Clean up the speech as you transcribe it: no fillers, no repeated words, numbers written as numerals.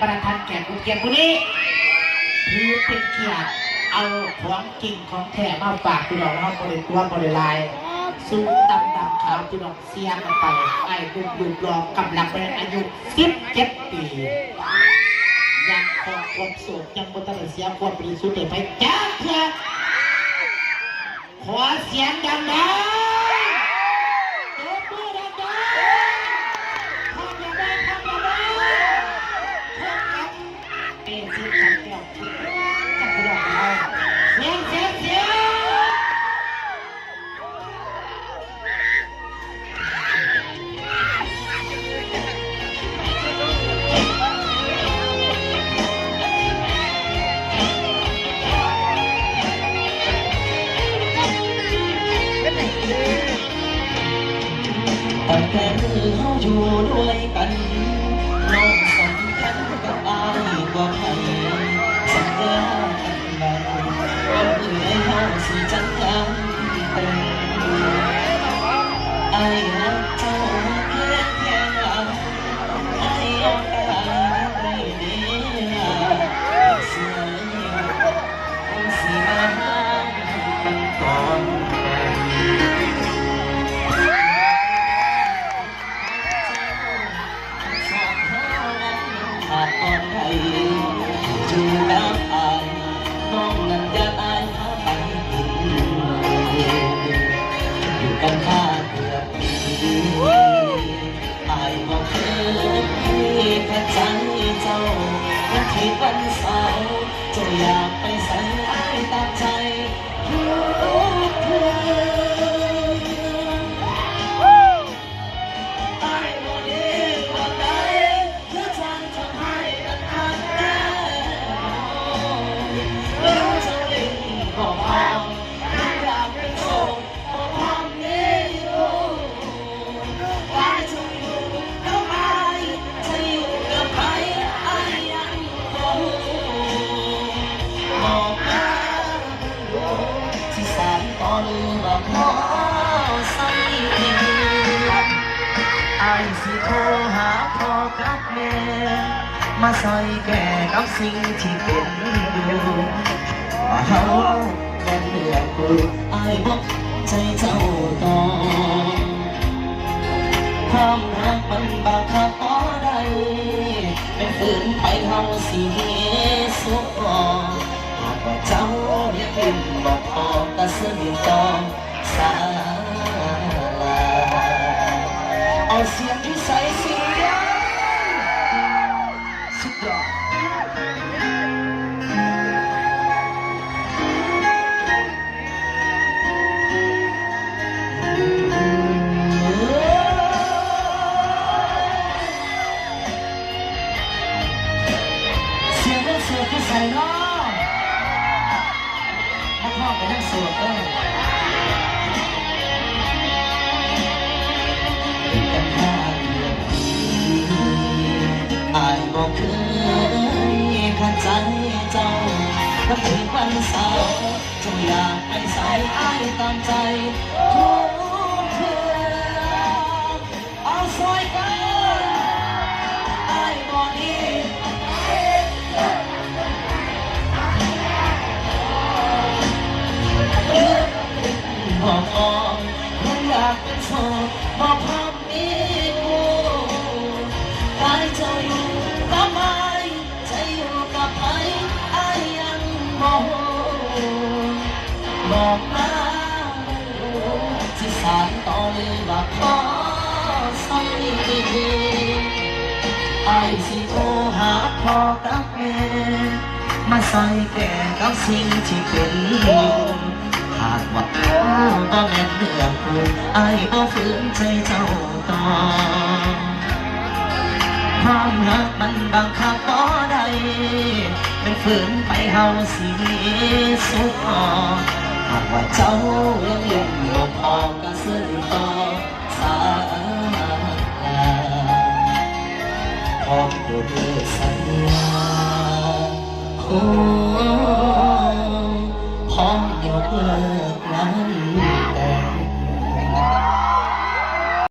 ประธานแขกผู้เกียรติผู้นี้ถือเป็นเกียรติเอาของจริงของแท้มาฝากพี่น้องเราบริตัวบริลายสูงดำขาวพี่น้องเสียงไปไอ้ดุรอกำลังเป็นอายุ17 ปียังคงความสุขยังบนถนนเสียความบริสุทธิ์ไปจ้าเพื่อขอเสียงดังๆตั้งแต่มือเขาอยู่ด้วยกันน้องสำคัญกับอายกว่าใครสัญญากันไว้ว่าเมื่อเขาสิจังกันแต่อายรักเจ้าเพียงแค่หลังอายยอมตายไม่ดีเสียคงสิมาห้ามกันก่อนอ่อนไหวจูน้ำอายน้องนั้นอยากอายหาไปกินอยู่กันข้าเกือบปีอายบอกเคยแค่ใจเจ้าวันที่วันเสาร์เจ้าอยากไปใส่อายตามใจไอ้สิโทรหาพ่อกับแม่มาใส่แก่กับสิ่งที่เป็นอยู่ว่าเฮาเป็นเรื่องกูไอ้บอกใจเจ้าต่อความรักมันบางครั้งพอได้เป็นฝืนไปเฮาสิมีสุขก่อนหากว่าเจ้าอยากเห็นบอกออกก็ซึ้งต่อสาเอาเสียงที่ใส่เสียงสุดยอดเสียงนั้นเสียงที่ใส่เนาะนักร้องไปนั่งสวดเลยอายบอกเคยขัดใจเจ้าถ้าถึงวันเสาร์เจ้าอยากไปใส่อายตามใจทุกเพื่อเอาซอยกันอายบอกดีบอกออกคนอยากเป็นโสดบอกพร้อมมีกูกายเจ้าอยู่กับไม้ใจอยู่กับไม้อายยังบอกมาที่สานต่อเลยว่าขอสักทีอายสิโทรหาพ่อกับแม่มาใส่แก่กับสิ่งที่เป็นอยู่หากว่าเขาบ่แม่นเรื่องกูอายบ่ฝืนใจเจ้าต่อความรักมันบังคับบ่ได้เป็นฝืนไปเฮาสิมีสุขอ่อนหากว่าเจ้ายังเล่นบ่พอก็ซึ้งต่อสาพร้อมด้วยสัญญาพร้อมยกเลิก